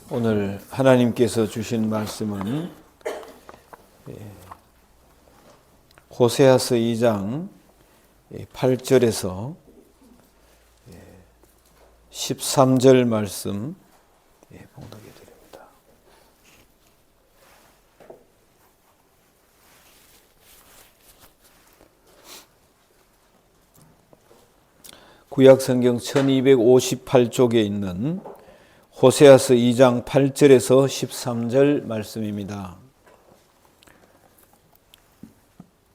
오늘 하나님께서 주신 말씀은 호세아서 2장 8절에서 13절 말씀 봉독해 드립니다. 구약성경 1258쪽에 있는 호세아서 2장 8절에서 13절 말씀입니다.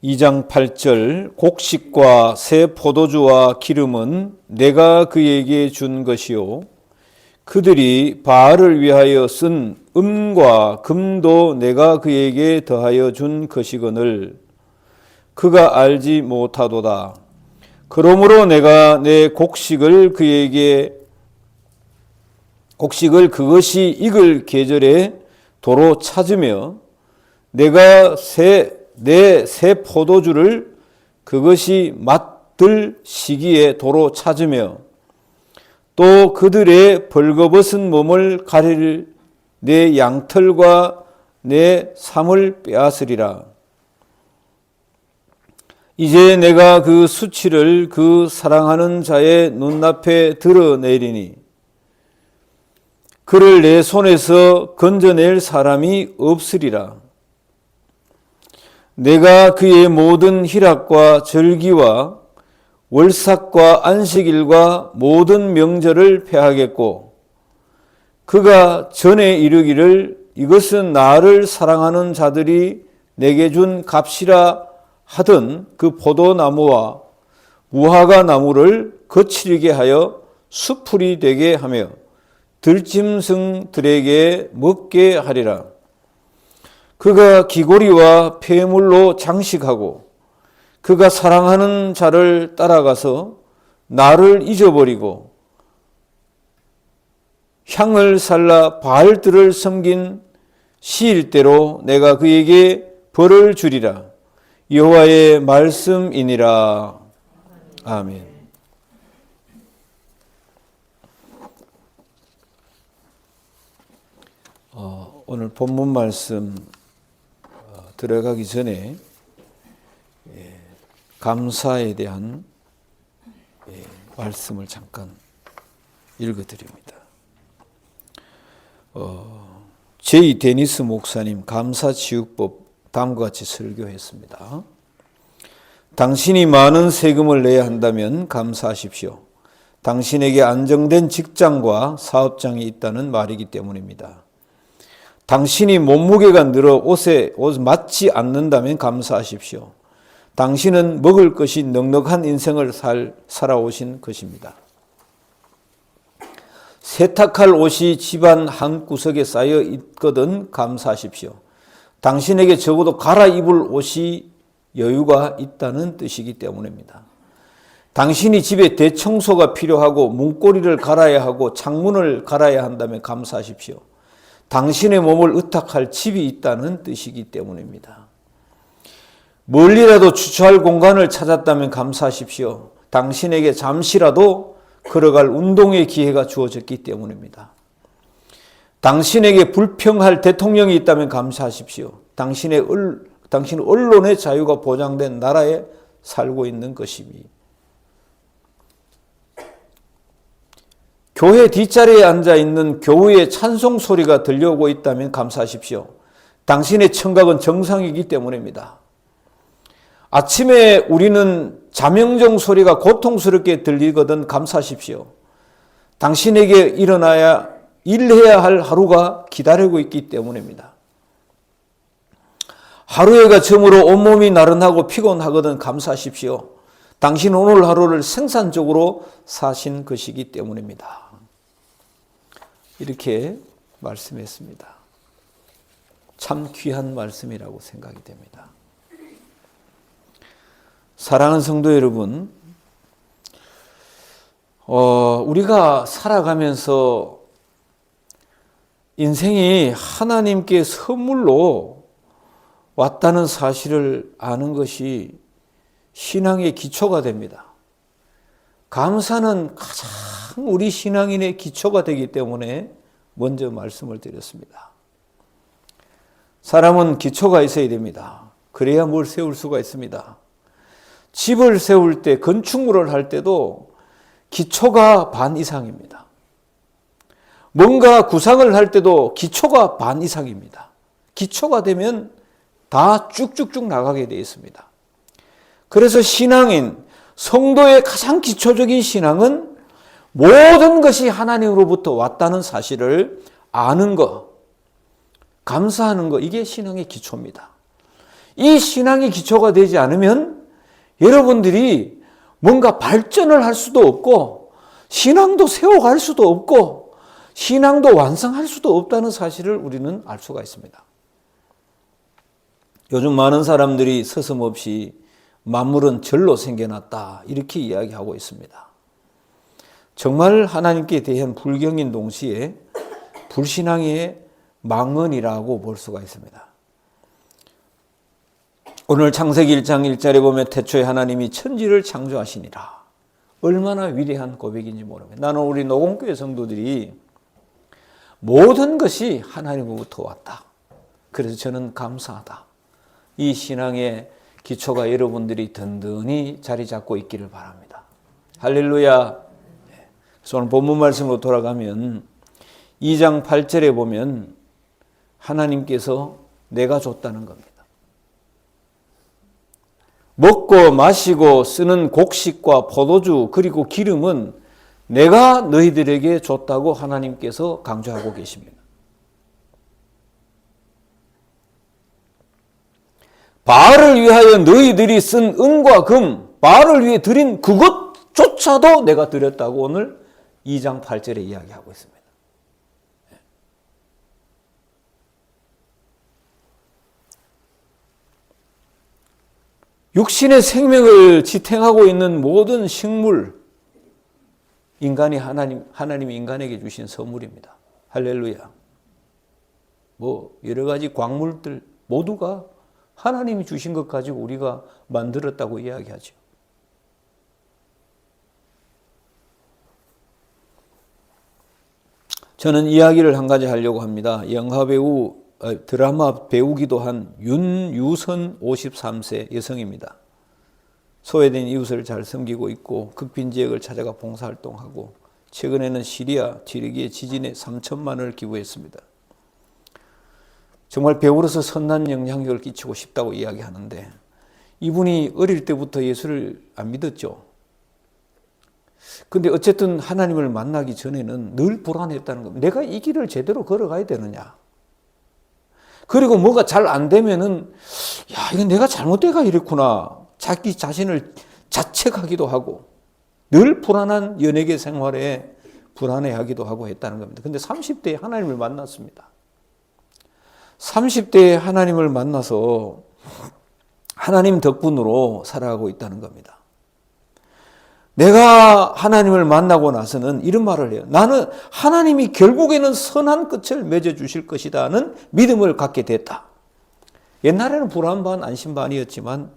2장 8절 곡식과 새 포도주와 기름은 내가 그에게 준 것이요 그들이 바알을 위하여 쓴 음과 금도 내가 그에게 더하여 준 것이거늘 그가 알지 못하도다. 그러므로 내가 내 곡식을 그것이 익을 계절에 도로 찾으며 내가 내 새 포도주를 그것이 맛들 시기에 도로 찾으며 또 그들의 벌거벗은 몸을 가릴 내 양털과 내 삼을 빼앗으리라. 이제 내가 그 수치를 그 사랑하는 자의 눈앞에 드러내리니 그를 내 손에서 건져낼 사람이 없으리라. 내가 그의 모든 희락과 절기와 월삭과 안식일과 모든 명절을 폐하겠고 그가 전에 이르기를 이것은 나를 사랑하는 자들이 내게 준 값이라 하던 그 포도나무와 무화과 나무를 거칠게 하여 수풀이 되게 하며 들짐승들에게 먹게 하리라. 그가 기고리와 폐물로 장식하고 그가 사랑하는 자를 따라가서 나를 잊어버리고 향을 살라 바알들을 섬긴 시일대로 내가 그에게 벌을 주리라. 여호와의 말씀이니라. 아멘. 오늘 본문 말씀 들어가기 전에 감사에 대한 말씀을 잠깐 읽어드립니다. 제이 데니스 목사님 감사치유법 다음과 같이 설교했습니다. 당신이 많은 세금을 내야 한다면 감사하십시오. 당신에게 안정된 직장과 사업장이 있다는 말이기 때문입니다. 당신이 몸무게가 늘어 옷에 맞지 않는다면 감사하십시오. 당신은 먹을 것이 넉넉한 인생을 살아오신 것입니다. 세탁할 옷이 집안 한 구석에 쌓여 있거든 감사하십시오. 당신에게 적어도 갈아입을 옷이 여유가 있다는 뜻이기 때문입니다. 당신이 집에 대청소가 필요하고 문고리를 갈아야 하고 창문을 갈아야 한다면 감사하십시오. 당신의 몸을 의탁할 집이 있다는 뜻이기 때문입니다. 멀리라도 주차할 공간을 찾았다면 감사하십시오. 당신에게 잠시라도 걸어갈 운동의 기회가 주어졌기 때문입니다. 당신에게 불평할 대통령이 있다면 감사하십시오. 당신은 언론의 자유가 보장된 나라에 살고 있는 것입니다. 교회 뒷자리에 앉아있는 교우의 찬송 소리가 들려오고 있다면 감사하십시오. 당신의 청각은 정상이기 때문입니다. 아침에 우리는 자명종 소리가 고통스럽게 들리거든 감사하십시오. 당신에게 일어나야 일해야 할 하루가 기다리고 있기 때문입니다. 하루해가 저물어 온몸이 나른하고 피곤하거든 감사하십시오. 당신은 오늘 하루를 생산적으로 사신 것이기 때문입니다. 이렇게 말씀했습니다. 참 귀한 말씀이라고 생각이 됩니다. 사랑하는 성도 여러분, 우리가 살아가면서 인생이 하나님께 선물로 왔다는 사실을 아는 것이 신앙의 기초가 됩니다. 감사는 가장 우리 신앙인의 기초가 되기 때문에 먼저 말씀을 드렸습니다. 사람은 기초가 있어야 됩니다. 그래야 뭘 세울 수가 있습니다. 집을 세울 때, 건축물을 할 때도 기초가 반 이상입니다. 뭔가 구상을 할 때도 기초가 반 이상입니다. 기초가 되면 다 쭉쭉쭉 나가게 되어 있습니다. 그래서 신앙인, 성도의 가장 기초적인 신앙은 모든 것이 하나님으로부터 왔다는 사실을 아는 것, 감사하는 것, 이게 신앙의 기초입니다. 이 신앙의 기초가 되지 않으면 여러분들이 뭔가 발전을 할 수도 없고 신앙도 세워갈 수도 없고 신앙도 완성할 수도 없다는 사실을 우리는 알 수가 있습니다. 요즘 많은 사람들이 서슴없이 만물은 절로 생겨났다 이렇게 이야기하고 있습니다. 정말 하나님께 대한 불경인 동시에 불신앙의 망언이라고 볼 수가 있습니다. 오늘 창세기 1장 1절에 보면 태초에 하나님이 천지를 창조하시니라. 얼마나 위대한 고백인지 모릅니다. 나는 우리 노공교회 성도들이 모든 것이 하나님으로부터 왔다. 그래서 저는 감사하다. 이 신앙의 기초가 여러분들이 든든히 자리 잡고 있기를 바랍니다. 할렐루야. 그래서 오늘 본문 말씀으로 돌아가면 2장 8절에 보면 하나님께서 내가 줬다는 겁니다. 먹고 마시고 쓰는 곡식과 포도주 그리고 기름은 내가 너희들에게 줬다고 하나님께서 강조하고 계십니다. 바알을 위하여 너희들이 쓴 은과 금, 바알을 위해 드린 그것조차도 내가 드렸다고 오늘 2장 8절에 이야기하고 있습니다. 육신의 생명을 지탱하고 있는 모든 식물, 인간이 하나님이 인간에게 주신 선물입니다. 할렐루야. 여러 가지 광물들 모두가 하나님이 주신 것 가지고 우리가 만들었다고 이야기하죠. 저는 이야기를 한 가지 하려고 합니다. 영화 배우, 드라마 배우기도 한 윤유선 53세 여성입니다. 소외된 이웃을 잘 섬기고 있고 극빈 지역을 찾아가 봉사활동하고 최근에는 시리아, 튀르키예 지진에 3천만 원을 기부했습니다. 정말 배우로서 선한 영향력을 끼치고 싶다고 이야기하는데 이분이 어릴 때부터 예수를 안 믿었죠. 근데 어쨌든 하나님을 만나기 전에는 늘 불안했다는 겁니다. 내가 이 길을 제대로 걸어가야 되느냐. 그리고 뭐가 잘 안 되면은 이건 내가 잘못돼가 이랬구나. 자기 자신을 자책하기도 하고 늘 불안한 연예계 생활에 불안해하기도 하고 했다는 겁니다. 근데 30대에 하나님을 만났습니다. 30대에 하나님을 만나서 하나님 덕분으로 살아가고 있다는 겁니다. 내가 하나님을 만나고 나서는 이런 말을 해요. 나는 하나님이 결국에는 선한 끝을 맺어주실 것이다는 믿음을 갖게 됐다. 옛날에는 불안 반 안심 반이었지만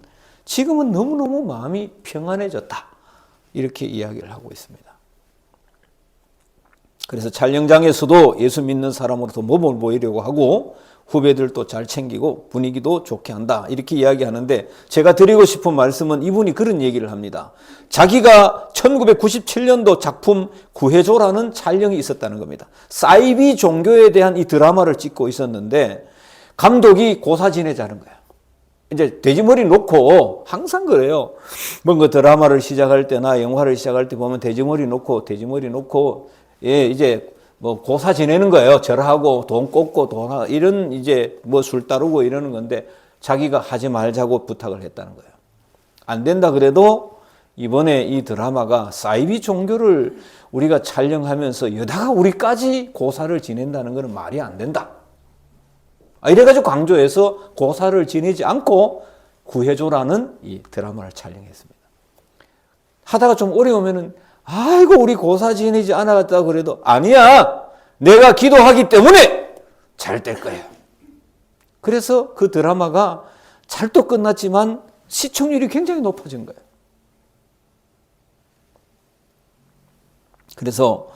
지금은 너무너무 마음이 평안해졌다. 이렇게 이야기를 하고 있습니다. 그래서 촬영장에서도 예수 믿는 사람으로서 몸을 보이려고 하고 후배들도 잘 챙기고 분위기도 좋게 한다. 이렇게 이야기하는데 제가 드리고 싶은 말씀은 이분이 그런 얘기를 합니다. 자기가 1997년도 작품 구해줘라는 촬영이 있었다는 겁니다. 사이비 종교에 대한 이 드라마를 찍고 있었는데 감독이 고사 지내자는 거예요. 이제 돼지머리 놓고 항상 그래요. 뭔가 드라마를 시작할 때나 영화를 시작할 때 보면 돼지머리 놓고 이제 뭐 고사 지내는 거예요. 절하고 돈 꽂고 돈 이런 이제 뭐 술 따르고 이러는 건데 자기가 하지 말자고 부탁을 했다는 거예요. 안 된다 그래도 이번에 이 드라마가 사이비 종교를 우리가 촬영하면서 여다가 우리까지 고사를 지낸다는 것은 말이 안 된다. 이래가지고 강조해서 고사를 지내지 않고 구해줘라는 이 드라마를 촬영했습니다. 하다가 좀 어려우면은 아이고 우리 고사 지내지 않았다 그래도 아니야 내가 기도하기 때문에 잘 될 거예요. 그래서 그 드라마가 잘도 끝났지만 시청률이 굉장히 높아진 거예요. 그래서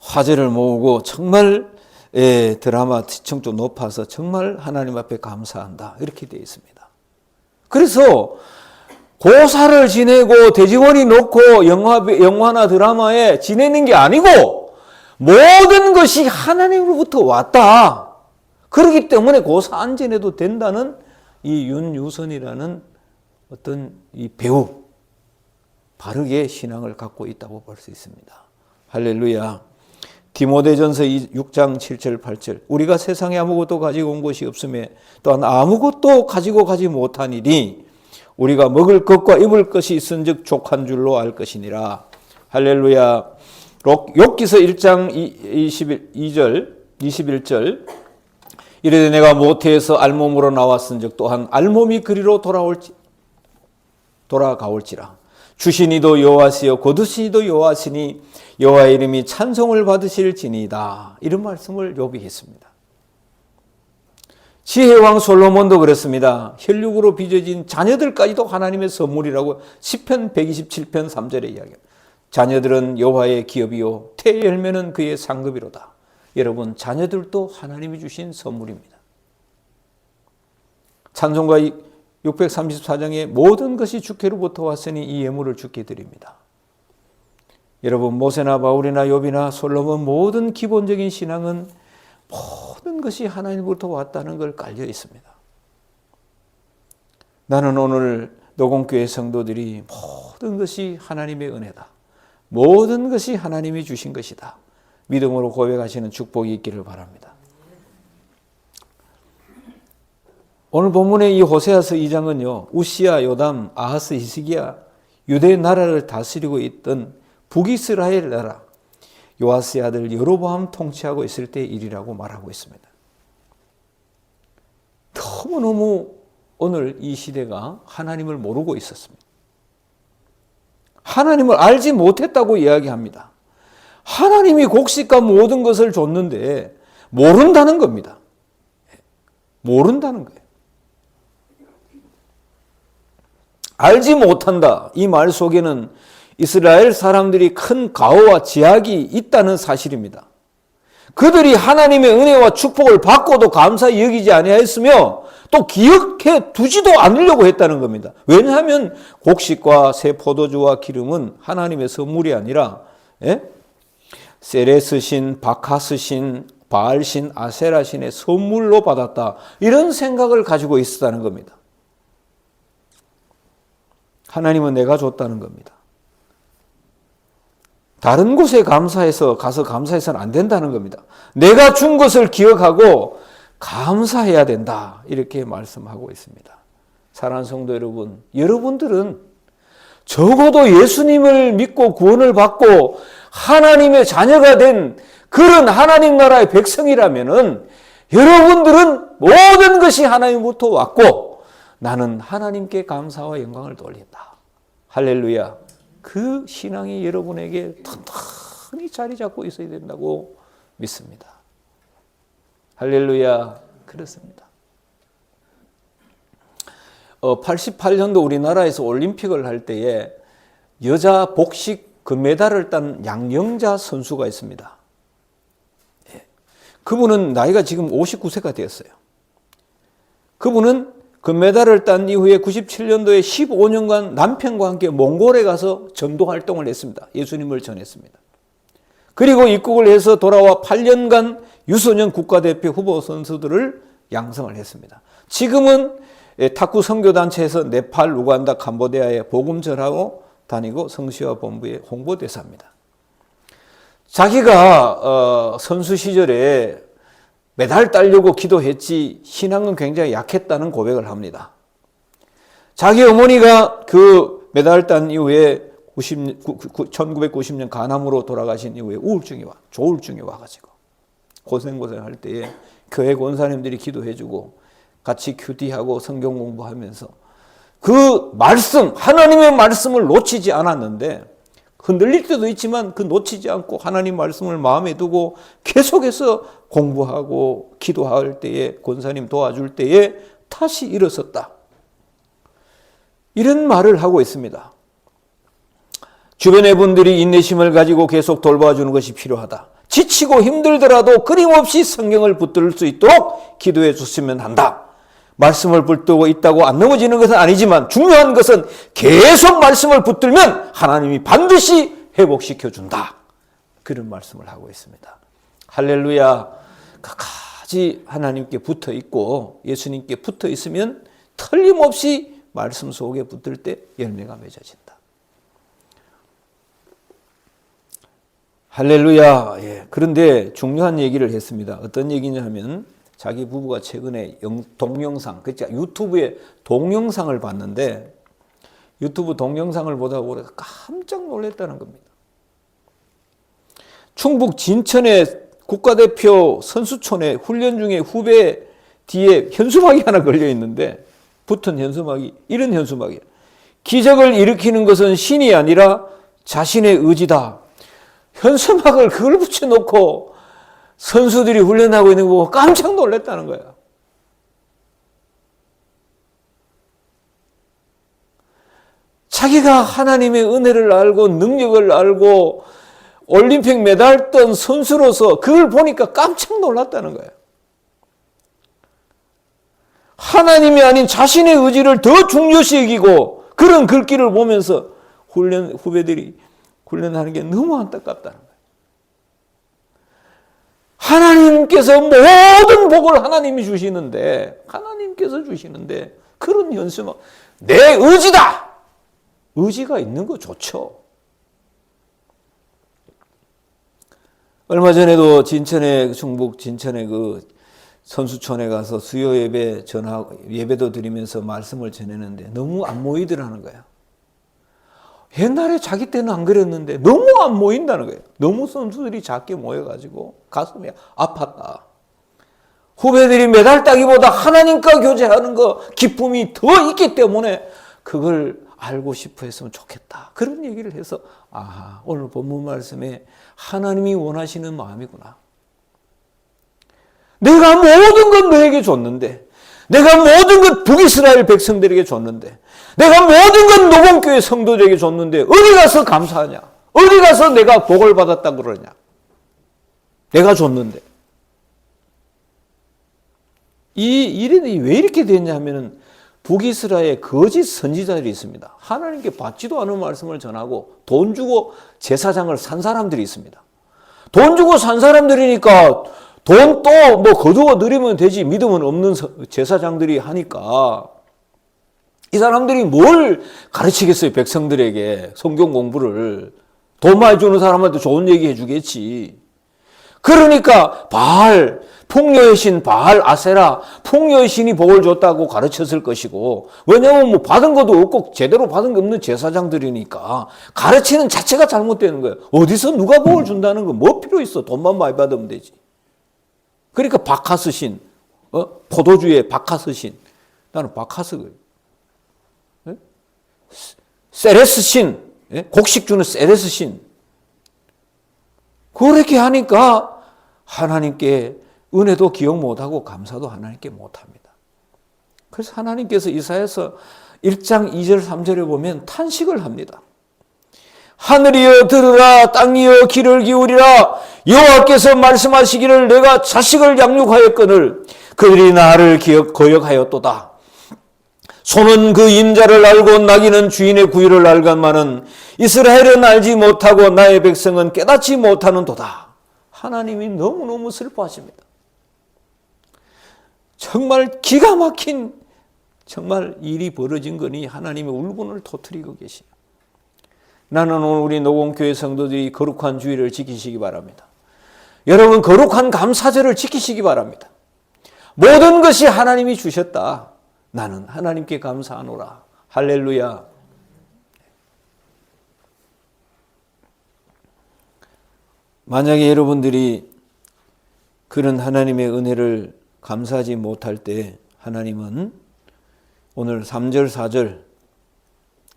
화제를 모으고 정말 드라마 시청도 높아서 정말 하나님 앞에 감사한다. 이렇게 되어 있습니다. 그래서 고사를 지내고 대직원이 놓고 영화나 드라마에 지내는 게 아니고 모든 것이 하나님으로부터 왔다. 그렇기 때문에 고사 안 지내도 된다는 이 윤유선이라는 어떤 이 배우, 바르게 신앙을 갖고 있다고 볼 수 있습니다. 할렐루야. 디모데전서 6장 7절 8절 우리가 세상에 아무것도 가지고 온 것이 없음에 또한 아무것도 가지고 가지 못하니니 우리가 먹을 것과 입을 것이 있은즉 족한 줄로 알 것이니라. 할렐루야. 욥기서 1장 21절 이르되 내가 모태에서 알몸으로 나왔은즉 또한 알몸이 그리로 돌아가올지라. 주시니도 여호와시요 거두시니도 여호와시니 여호와의 이름이 찬송을 받으실지니이다. 이런 말씀을 욥이 했습니다. 지혜왕 솔로몬도 그랬습니다. 혈육으로 빚어진 자녀들까지도 하나님의 선물이라고 시편 127편 3절에 이야기합니다. 자녀들은 여호와의 기업이요 태의 열매는 그의 상급이로다. 여러분, 자녀들도 하나님이 주신 선물입니다. 찬송가 634장에 모든 것이 주께로부터 왔으니 이 예물을 주께 드립니다. 여러분, 모세나 바울이나 욥이나 솔로몬 모든 기본적인 신앙은 모든 것이 하나님으로부터 왔다는 걸 깔려 있습니다. 나는 오늘 노공교회 성도들이 모든 것이 하나님의 은혜다. 모든 것이 하나님이 주신 것이다. 믿음으로 고백하시는 축복이 있기를 바랍니다. 오늘 본문의 이 호세아서 2장은요. 우시야, 요담, 아하스, 히스기야 유대 나라를 다스리고 있던 북이스라엘 나라 요아스의 아들 여로보암 통치하고 있을 때의 일이라고 말하고 있습니다. 너무너무 오늘 이 시대가 하나님을 모르고 있었습니다. 하나님을 알지 못했다고 이야기합니다. 하나님이 곡식과 모든 것을 줬는데 모른다는 겁니다. 모른다는 거예요. 알지 못한다. 이 말 속에는 이스라엘 사람들이 큰 가호와 제약이 있다는 사실입니다. 그들이 하나님의 은혜와 축복을 받고도 감사히 여기지 아니하였으며 또 기억해 두지도 않으려고 했다는 겁니다. 왜냐하면 곡식과 새 포도주와 기름은 하나님의 선물이 아니라 세레스신, 바카스신, 바알신, 아세라신의 선물로 받았다. 이런 생각을 가지고 있었다는 겁니다. 하나님은 내가 줬다는 겁니다. 다른 곳에 가서 감사해서는 안 된다는 겁니다. 내가 준 것을 기억하고 감사해야 된다. 이렇게 말씀하고 있습니다. 사랑하는 성도 여러분, 여러분들은 적어도 예수님을 믿고 구원을 받고 하나님의 자녀가 된 그런 하나님 나라의 백성이라면은 여러분들은 모든 것이 하나님부터 왔고 나는 하나님께 감사와 영광을 돌린다. 할렐루야. 그 신앙이 여러분에게 튼튼히 자리 잡고 있어야 된다고 믿습니다. 할렐루야. 그렇습니다. 88년도 우리나라에서 올림픽을 할 때에 여자 복식 금메달을 딴 양영자 선수가 있습니다. 그분은 나이가 지금 59세가 되었어요. 그분은 금메달을 딴 이후에 97년도에 15년간 남편과 함께 몽골에 가서 전도 활동을 했습니다. 예수님을 전했습니다. 그리고 입국을 해서 돌아와 8년간 유소년 국가대표 후보 선수들을 양성을 했습니다. 지금은 탁구 선교단체에서 네팔, 우간다, 캄보디아에 복음 전하고 다니고 성시화 본부의 홍보대사입니다. 자기가 선수 시절에 메달 따려고 기도했지 신앙은 굉장히 약했다는 고백을 합니다. 자기 어머니가 그 메달 딴 이후에 1990년 간암으로 돌아가신 이후에 조울증이 와가지고 고생할 때에 교회 권사님들이 기도해주고 같이 큐티하고 성경 공부하면서 그 말씀, 하나님의 말씀을 놓치지 않았는데 흔들릴 때도 있지만 그 놓치지 않고 하나님 말씀을 마음에 두고 계속해서 공부하고 기도할 때에 권사님 도와줄 때에 다시 일어섰다. 이런 말을 하고 있습니다. 주변의 분들이 인내심을 가지고 계속 돌봐주는 것이 필요하다. 지치고 힘들더라도 끊임없이 성경을 붙들 수 있도록 기도해 줬으면 한다. 말씀을 붙들고 있다고 안 넘어지는 것은 아니지만 중요한 것은 계속 말씀을 붙들면 하나님이 반드시 회복시켜 준다. 그런 말씀을 하고 있습니다. 할렐루야. 끝까지 하나님께 붙어 있고 예수님께 붙어 있으면 틀림없이 말씀 속에 붙들 때 열매가 맺어진다. 할렐루야. 예. 그런데 중요한 얘기를 했습니다. 어떤 얘기냐면 자기 부부가 최근에 동영상, 그러니까 유튜브에 동영상을 봤는데 유튜브 동영상을 보다 보니까 깜짝 놀랐다는 겁니다. 충북 진천의 국가대표 선수촌에 훈련 중에 후배 뒤에 현수막이 하나 걸려 있는데 붙은 현수막이 이런 현수막이에요. 기적을 일으키는 것은 신이 아니라 자신의 의지다. 현수막을 그걸 붙여놓고 선수들이 훈련하고 있는 거 보고 깜짝 놀랐다는 거예요. 자기가 하나님의 은혜를 알고 능력을 알고 올림픽 메달 딴 선수로서 그걸 보니까 깜짝 놀랐다는 거예요. 하나님이 아닌 자신의 의지를 더 중요시 여기고 그런 글귀를 보면서 후배들이 훈련하는 게 너무 안타깝다는 거예요. 하나님께서 모든 복을 하나님이 주시는데 그런 현수막 내 의지다. 의지가 있는 거 좋죠. 얼마 전에도 충북 진천의 그 선수촌에 가서 수요 예배 예배도 드리면서 말씀을 전했는데 너무 안 모이더라는 거예요. 옛날에 자기 때는 안 그랬는데 너무 안 모인다는 거예요. 너무 선수들이 작게 모여가지고 가슴이 아팠다. 후배들이 메달 따기보다 하나님과 교제하는 거 기쁨이 더 있기 때문에 그걸 알고 싶어 했으면 좋겠다. 그런 얘기를 해서 오늘 본문 말씀에 하나님이 원하시는 마음이구나. 내가 모든 건 너에게 줬는데 내가 모든 것 북이스라엘 백성들에게 줬는데 내가 모든 건 노봉교회 성도들에게 줬는데 어디 가서 감사하냐? 어디 가서 내가 복을 받았다고 그러냐? 내가 줬는데. 이 일이 왜 이렇게 됐냐 하면은 북이스라엘 거짓 선지자들이 있습니다. 하나님께 받지도 않은 말씀을 전하고 돈 주고 제사장을 산 사람들이 있습니다. 돈 주고 산 사람들이니까 돈 또 뭐 거두어 드리면 되지 믿음은 없는 제사장들이 하니까 이 사람들이 뭘 가르치겠어요? 백성들에게 성경 공부를. 돈 많이 주는 사람한테 좋은 얘기 해주겠지. 그러니까 풍요의 신 바알 아세라, 풍요의 신이 복을 줬다고 가르쳤을 것이고, 왜냐하면 뭐 받은 것도 없고 제대로 받은 게 없는 제사장들이니까 가르치는 자체가 잘못되는 거예요. 어디서 누가 복을 준다는 거 뭐 필요 있어? 돈만 많이 받으면 되지. 그러니까 바카스 신, 포도주의 바카스 신, 나는 바카스 세레스 신, 곡식 주는 세레스 신. 그렇게 하니까 하나님께 은혜도 기억 못하고 감사도 하나님께 못합니다. 그래서 하나님께서 이사야서 1장 2절 3절에 보면 탄식을 합니다. 하늘이여 들으라, 땅이여 귀를 기울이라. 여호와께서 말씀하시기를 내가 자식을 양육하였거늘 그들이 나를 거역하였도다. 소는 그 임자를 알고 나귀는 주인의 구유를 알건만은 이스라엘은 알지 못하고 나의 백성은 깨닫지 못하는도다. 하나님이 너무너무 슬퍼하십니다. 정말 기가 막힌 정말 일이 벌어진 거니 하나님의 울분을 터뜨리고 계시요. 나는 오늘 우리 노공교회 성도들이 거룩한 주일을 지키시기 바랍니다. 여러분 거룩한 감사절을 지키시기 바랍니다. 모든 것이 하나님이 주셨다. 나는 하나님께 감사하노라. 할렐루야. 만약에 여러분들이 그런 하나님의 은혜를 감사하지 못할 때 하나님은 오늘 3절 4절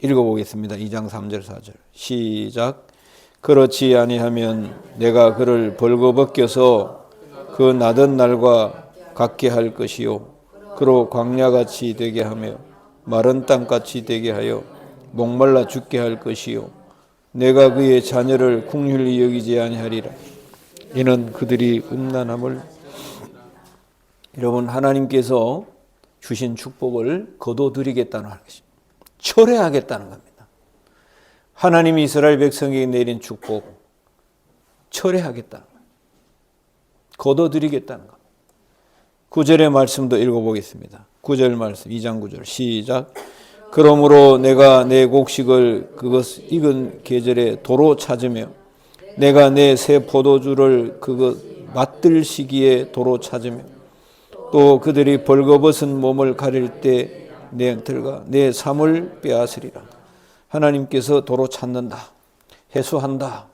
읽어보겠습니다. 2장 3절 4절 시작. 그렇지 아니하면 내가 그를 벌거벗겨서 그 나던 날과 같게 할 것이요 그로 광야같이 되게 하며 마른 땅같이 되게 하여 목말라 죽게 할 것이요 내가 그의 자녀를 긍휼히 여기지 아니하리라. 이는 그들이 음란함을. 여러분, 하나님께서 주신 축복을 거둬들이겠다는 것입니다. 철회하겠다는 겁니다. 하나님이 이스라엘 백성에게 내린 축복 철회하겠다는 거예요. 거둬들이겠다는 겁니다. 9절의 말씀도 읽어보겠습니다. 9절 말씀, 2장 9절 시작. 그러므로 내가 내 곡식을 그것 익은 계절에 도로 찾으며 내가 내 새 포도주를 그것 맛들 시기에 도로 찾으며 또 그들이 벌거벗은 몸을 가릴 때 내 들과 내 삶을 빼앗으리라. 하나님께서 도로 찾는다. 해소한다.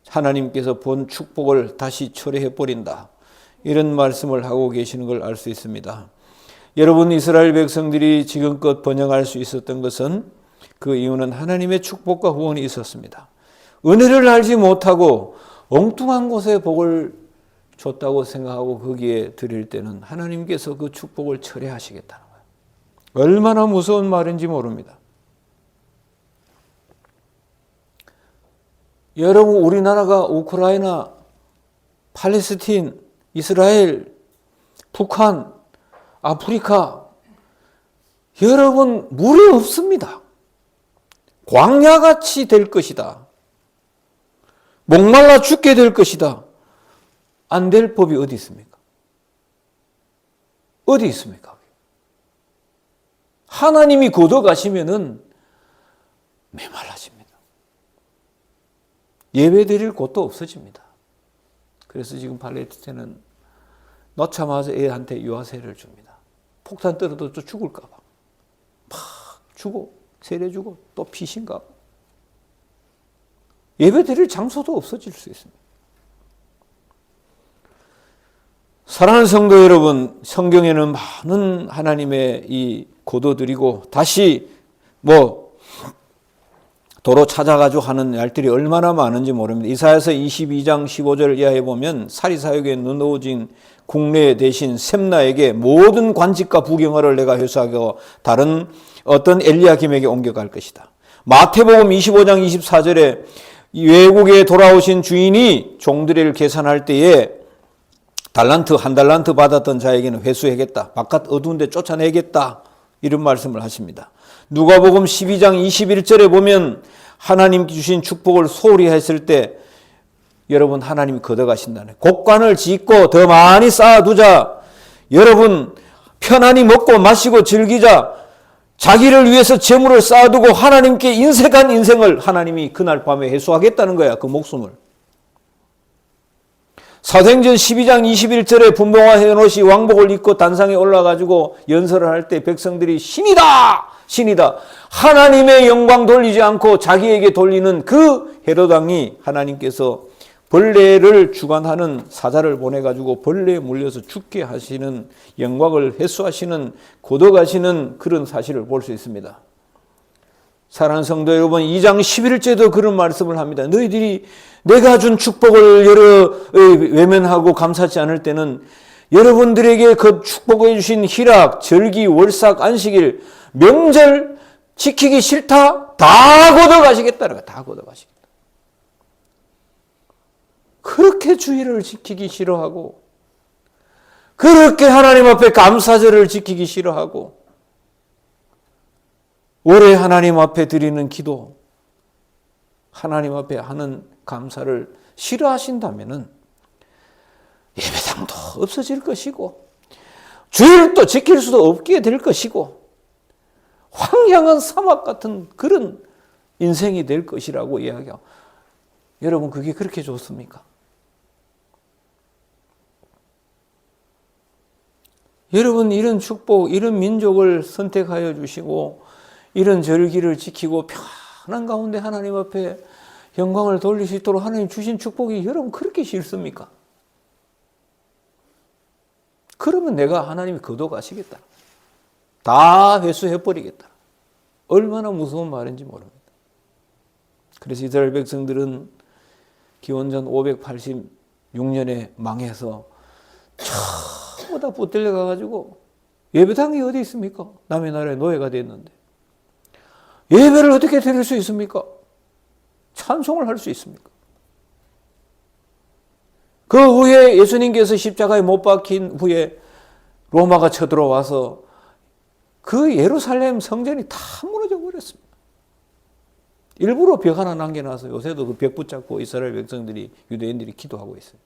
하나님께서 본 축복을 다시 철회해 버린다. 이런 말씀을 하고 계시는 걸 알 수 있습니다. 여러분, 이스라엘 백성들이 지금껏 번영할 수 있었던 것은 그 이유는 하나님의 축복과 후원이 있었습니다. 은혜를 알지 못하고 엉뚱한 곳에 복을 줬다고 생각하고 거기에 드릴 때는 하나님께서 그 축복을 철회하시겠다는 거예요. 얼마나 무서운 말인지 모릅니다. 여러분, 우리나라가 우크라이나, 팔레스틴, 이스라엘, 북한, 아프리카, 여러분 물이 없습니다. 광야같이 될 것이다. 목말라 죽게 될 것이다. 안 될 법이 어디 있습니까? 어디 있습니까? 하나님이 걷어가시면은 메말라집니다. 예배 드릴 곳도 없어집니다. 그래서 지금 팔레스틴은 넣자마자 애한테 유아세를 줍니다. 폭탄 떨어도 또 죽을까 봐. 막 주고 세례 주고 또 피신가 봐. 예배 드릴 장소도 없어질 수 있습니다. 사랑하는 성도 여러분, 성경에는 많은 하나님의 이 거둬들이고 다시 도로 찾아가지고 하는 날들이 얼마나 많은지 모릅니다. 이사야서 22장 15절 이하에 보면 사리사욕에 눈어진 국내 대신 셈나에게 모든 관직과 부경화를 내가 회수하고 다른 어떤 엘리야김에게 옮겨갈 것이다. 마태복음 25장 24절에 외국에 돌아오신 주인이 종들을 계산할 때에 한 달란트 받았던 자에게는 회수하겠다. 바깥 어두운 데 쫓아내겠다. 이런 말씀을 하십니다. 누가복음 12장 21절에 보면 하나님 주신 축복을 소홀히 했을 때 여러분 하나님이 걷어가신다네. 곡관을 짓고 더 많이 쌓아두자. 여러분 편안히 먹고 마시고 즐기자. 자기를 위해서 재물을 쌓아두고 하나님께 인색한 인생을 하나님이 그날 밤에 해소하겠다는 거야. 그 목숨을. 사도행전 12장 21절에 분봉화 헤롯이 왕복을 입고 단상에 올라가지고 연설을 할 때 백성들이 신이다! 신이다! 하나님의 영광 돌리지 않고 자기에게 돌리는 그 헤롯 왕이 하나님께서 벌레를 주관하는 사자를 보내가지고 벌레에 물려서 죽게 하시는 영광을 회수하시는 걷어가시는 그런 사실을 볼 수 있습니다. 사랑하는 성도 여러분, 2장 11절에도 그런 말씀을 합니다. 너희들이 내가 준 축복을 외면하고 감사하지 않을 때는 여러분들에게 그 축복해 주신 희락, 절기, 월삭, 안식일, 명절 지키기 싫다? 다 걷어가시겠다는 거야. 다 걷어가시겠다. 그렇게 주일을 지키기 싫어하고 그렇게 하나님 앞에 감사절을 지키기 싫어하고 올해 하나님 앞에 드리는 기도, 하나님 앞에 하는 감사를 싫어하신다면은 예배당도 없어질 것이고 주일도 지킬 수도 없게 될 것이고 황량한 사막 같은 그런 인생이 될 것이라고 이야기하고 여러분 그게 그렇게 좋습니까? 여러분 이런 축복, 이런 민족을 선택하여 주시고 이런 절기를 지키고 편한 가운데 하나님 앞에 영광을 돌릴 수 있도록 하나님 주신 축복이 여러분 그렇게 싫습니까? 그러면 내가 하나님이 거둬가시겠다. 다 회수해버리겠다. 얼마나 무서운 말인지 모릅니다. 그래서 이스라엘 백성들은 기원전 586년에 망해서 전부 다 붙들려 가가지고 예배당이 어디 있습니까? 남의 나라에 노예가 됐는데 예배를 어떻게 드릴 수 있습니까? 찬송을 할 수 있습니까? 그 후에 예수님께서 십자가에 못 박힌 후에 로마가 쳐들어와서 그 예루살렘 성전이 다 무너져 버렸습니다. 일부러 벽 하나 남겨놔서 요새도 그 벽 붙잡고 이스라엘 백성들이, 유대인들이 기도하고 있어요.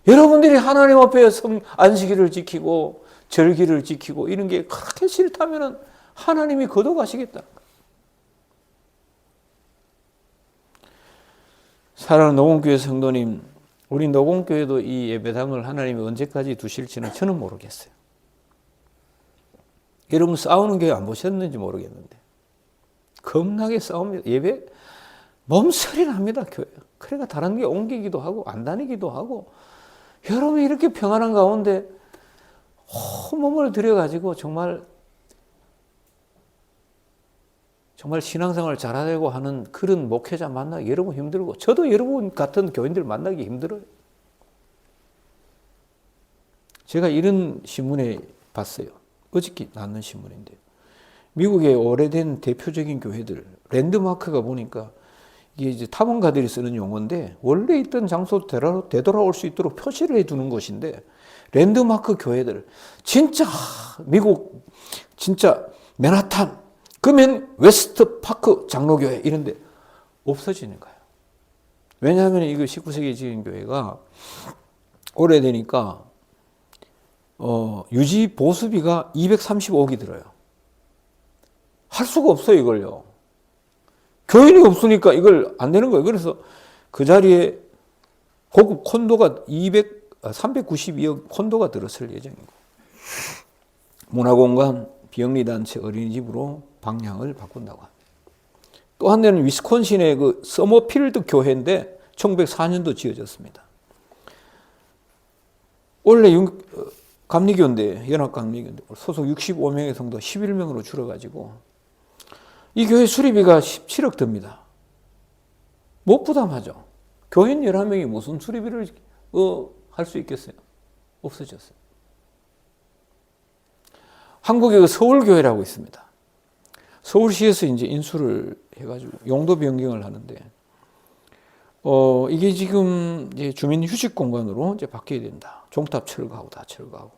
여러분들이 하나님 앞에 안식일을 지키고 절기를 지키고 이런 게 그렇게 싫다면 하나님이 거둬가시겠다. 사랑하는 노공교회 성도님, 우리 노공교회도 이 예배당을 하나님이 언제까지 두실지는 저는 모르겠어요. 여러분 싸우는 교회 안 보셨는지 모르겠는데 겁나게 싸웁니다. 예배 몸서리 납니다. 교회. 그러니까 다른 게 옮기기도 하고 안 다니기도 하고, 여러분이 이렇게 평안한 가운데 몸을 들여가지고 정말 신앙생활 잘하려고 하는 그런 목회자 만나기 여러분 힘들고, 저도 여러분 같은 교인들 만나기 힘들어요. 제가 이런 신문에 봤어요. 어저께 났는 신문인데요. 미국의 오래된 대표적인 교회들, 랜드마크가 보니까 이게 이제 탐험가들이 쓰는 용어인데, 원래 있던 장소 되돌아올 수 있도록 표시를 해두는 것인데, 랜드마크 교회들, 진짜 미국, 진짜 맨하탄, 그러면 웨스트 파크 장로교회 이런데 없어지는 거예요. 왜냐하면 이거 19세기에 지은 교회가 오래되니까 유지 보수비가 235억이 들어요. 할 수가 없어요, 이걸요. 교인이 없으니까 이걸 안 되는 거예요. 그래서 그 자리에 고급 콘도가 392억 콘도가 들어설 예정이고, 문화공간, 비영리단체, 어린이집으로 방향을 바꾼다고 합니다. 또 한 데는 위스콘신의 그 서머필드 교회인데 1904년도 지어졌습니다. 원래 감리교인데, 연합감리교인데 소속 65명의 성도 11명으로 줄어가지고 이 교회 수리비가 17억 듭니다. 못 부담하죠. 교인 11명이 무슨 수리비를 할 수 있겠어요? 없어졌어요. 한국에 그 서울교회라고 있습니다. 서울시에서 이제 인수를 해가지고 용도 변경을 하는데, 이게 지금 이제 주민 휴식 공간으로 이제 바뀌어야 된다. 종탑 철거하고 다 철거하고.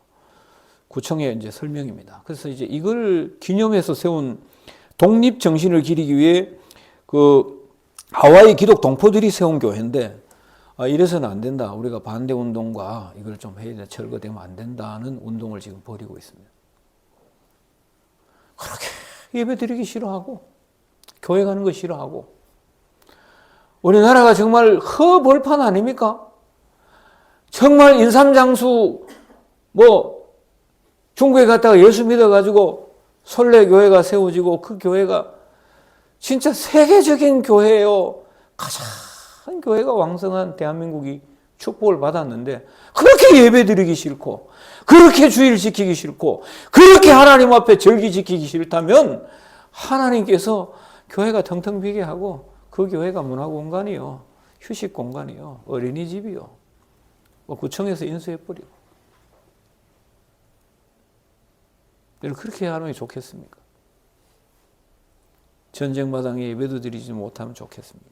구청의 이제 설명입니다. 그래서 이제 이걸 기념해서 세운 독립 정신을 기리기 위해 그 하와이 기독 동포들이 세운 교회인데, 이래서는 안 된다. 우리가 반대 운동과 이걸 좀 해야 돼. 철거되면 안 된다는 운동을 지금 벌이고 있습니다. 그렇게 예배 드리기 싫어하고, 교회 가는 거 싫어하고, 우리나라가 정말 허벌판 아닙니까? 정말 인삼장수, 중국에 갔다가 예수 믿어가지고 솔레교회가 세워지고, 그 교회가 진짜 세계적인 교회예요. 가장 교회가 왕성한 대한민국이 축복을 받았는데, 그렇게 예배 드리기 싫고, 그렇게 주일 지키기 싫고, 그렇게 하나님 앞에 절기 지키기 싫다면 하나님께서 교회가 텅텅 비게 하고, 그 교회가 문화공간이요, 휴식공간이요, 어린이집이요, 구청에서 인수해버리고. 그렇게 하는 게 좋겠습니까? 전쟁 마당에 예배도 드리지 못하면 좋겠습니까?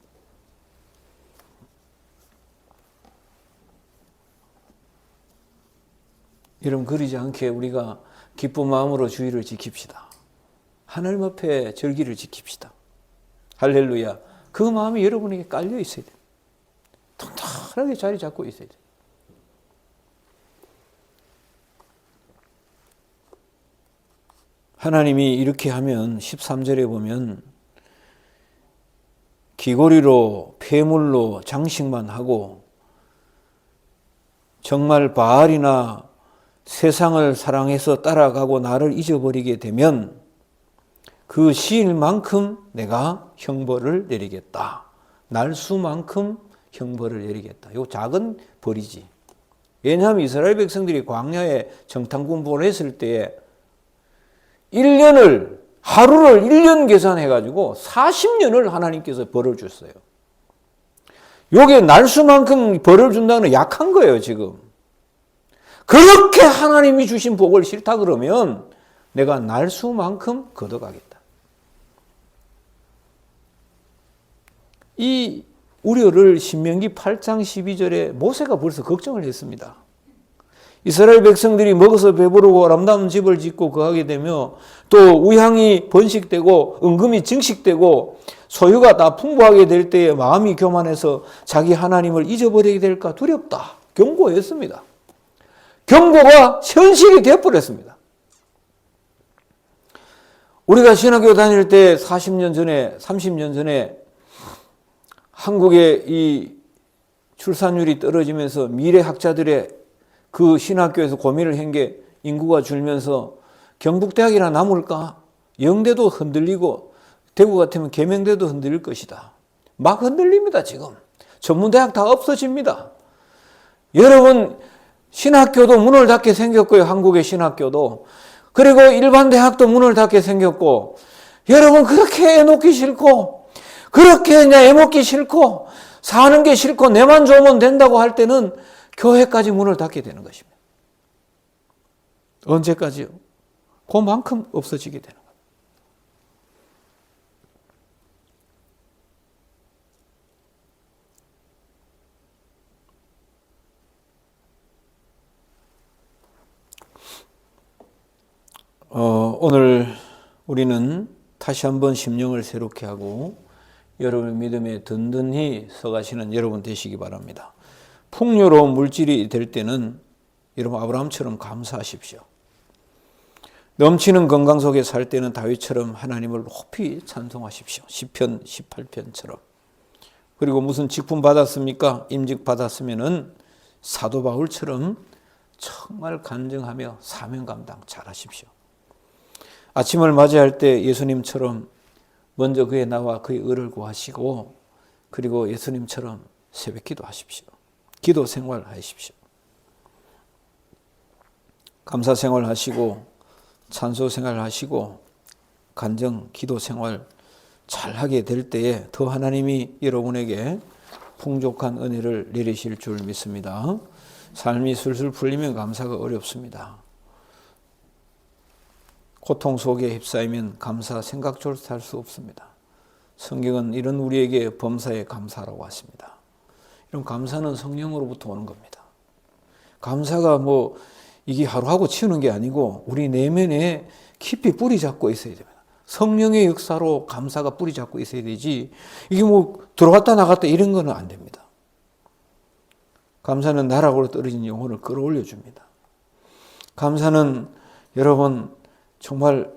여러분, 그러지 않게 우리가 기쁜 마음으로 주일을 지킵시다. 하나님 앞에 절기를 지킵시다. 할렐루야. 그 마음이 여러분에게 깔려 있어야 돼요. 통통하게 자리 잡고 있어야 돼요. 하나님이 이렇게 하면 13절에 보면 귀고리로 폐물로 장식만 하고 정말 바알이나 세상을 사랑해서 따라가고 나를 잊어버리게 되면 그 시일만큼 내가 형벌을 내리겠다. 날수만큼 형벌을 내리겠다. 요 작은 벌이지. 왜냐하면 이스라엘 백성들이 광야에 정탐군부를 했을 때에 1년을, 하루를 1년 계산해가지고 40년을 하나님께서 벌을 줬어요. 요게 날수만큼 벌을 준다는 건 약한 거예요, 지금. 그렇게 하나님이 주신 복을 싫다 그러면 내가 날수만큼 걷어가겠다. 이 우려를 신명기 8장 12절에 모세가 벌써 걱정을 했습니다. 이스라엘 백성들이 먹어서 배부르고 아름다운 집을 짓고 거하게 되며 또 우향이 번식되고 은금이 증식되고 소유가 다 풍부하게 될 때에 마음이 교만해서 자기 하나님을 잊어버리게 될까 두렵다. 경고했습니다. 경고가 현실이 되어버렸습니다. 우리가 신학교 다닐 때 40년 전에 30년 전에 한국의 이 출산율이 떨어지면서 미래 학자들의 그 신학교에서 고민을 한 게 인구가 줄면서 경북대학이나 남을까? 영대도 흔들리고 대구 같으면 계명대도 흔들릴 것이다. 막 흔들립니다. 지금. 전문대학 다 없어집니다. 여러분 신학교도 문을 닫게 생겼고요. 한국의 신학교도. 그리고 일반 대학도 문을 닫게 생겼고 여러분 그렇게 애놓기 싫고 그렇게 그냥 애먹기 싫고 사는 게 싫고 내만 좋으면 된다고 할 때는 교회까지 문을 닫게 되는 것입니다. 언제까지요? 그만큼 없어지게 되는 거예요. 오늘 우리는 다시 한번 심령을 새롭게 하고 여러분의 믿음에 든든히 서가시는 여러분 되시기 바랍니다. 풍요로운 물질이 될 때는 여러분 아브라함처럼 감사하십시오. 넘치는 건강 속에 살 때는 다윗처럼 하나님을 높이 찬송하십시오. 시편 18편처럼. 그리고 무슨 직분 받았습니까? 임직 받았으면은 사도 바울처럼 정말 간증하며 사명 감당 잘하십시오. 아침을 맞이할 때 예수님처럼 먼저 그의 나와 그의 의를 구하시고 그리고 예수님처럼 새벽기도 하십시오. 기도 생활 하십시오. 감사 생활 하시고 찬소 생활 하시고 간증 기도 생활 잘 하게 될 때에 더 하나님이 여러분에게 풍족한 은혜를 내리실 줄 믿습니다. 삶이 술술 풀리면 감사가 어렵습니다. 고통 속에 휩싸이면 감사 생각조차 할 수 없습니다. 성경은 이런 우리에게 범사에 감사라고 하십니다. 이런 감사는 성령으로부터 오는 겁니다. 감사가 뭐 이게 하루하고 치우는 게 아니고 우리 내면에 깊이 뿌리 잡고 있어야 됩니다. 성령의 역사로 감사가 뿌리 잡고 있어야 되지 이게 뭐 들어갔다 나갔다 이런 거는 안 됩니다. 감사는 나락으로 떨어진 영혼을 끌어올려 줍니다. 감사는 여러분 정말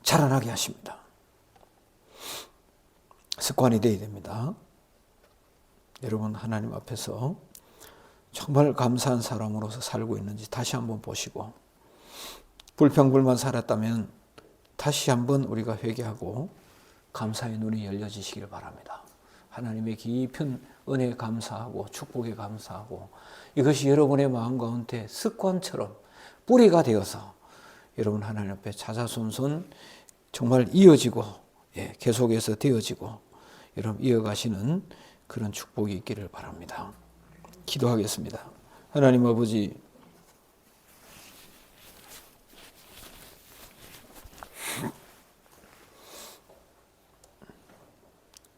자라나게 하십니다. 습관이 되어야 됩니다. 여러분 하나님 앞에서 정말 감사한 사람으로서 살고 있는지 다시 한번 보시고 불평불만 살았다면 다시 한번 우리가 회개하고 감사의 눈이 열려지시길 바랍니다. 하나님의 깊은 은혜에 감사하고 축복에 감사하고 이것이 여러분의 마음 가운데 습관처럼 뿌리가 되어서 여러분 하나님 앞에 자자손손 정말 이어지고 계속해서 되어지고 여러분 이어가시는 그런 축복이 있기를 바랍니다. 기도하겠습니다. 하나님 아버지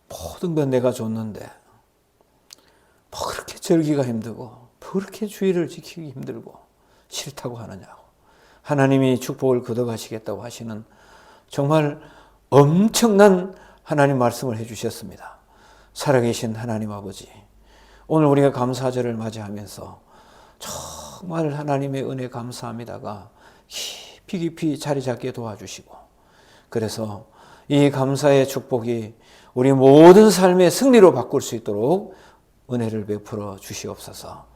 모든 건 내가 줬는데 뭐 그렇게 절기가 힘들고 뭐 그렇게 주의를 지키기 힘들고 싫다고 하느냐고 하나님이 축복을 거둬가시겠다고 하시는 정말 엄청난 하나님 말씀을 해주셨습니다. 살아계신 하나님 아버지 오늘 우리가 감사절을 맞이하면서 정말 하나님의 은혜 감사합니다가 깊이 자리 잡게 도와주시고 그래서 이 감사의 축복이 우리 모든 삶의 승리로 바꿀 수 있도록 은혜를 베풀어 주시옵소서.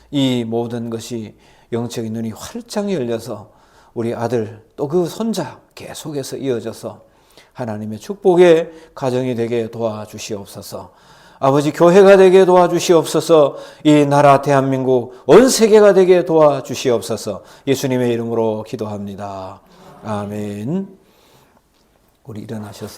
이 모든 것이 영적인 눈이 활짝 열려서 우리 아들 또 그 손자 계속해서 이어져서 하나님의 축복의 가정이 되게 도와주시옵소서. 아버지 교회가 되게 도와주시옵소서. 이 나라 대한민국 온 세계가 되게 도와주시옵소서. 예수님의 이름으로 기도합니다. 아멘. 우리 일어나셔서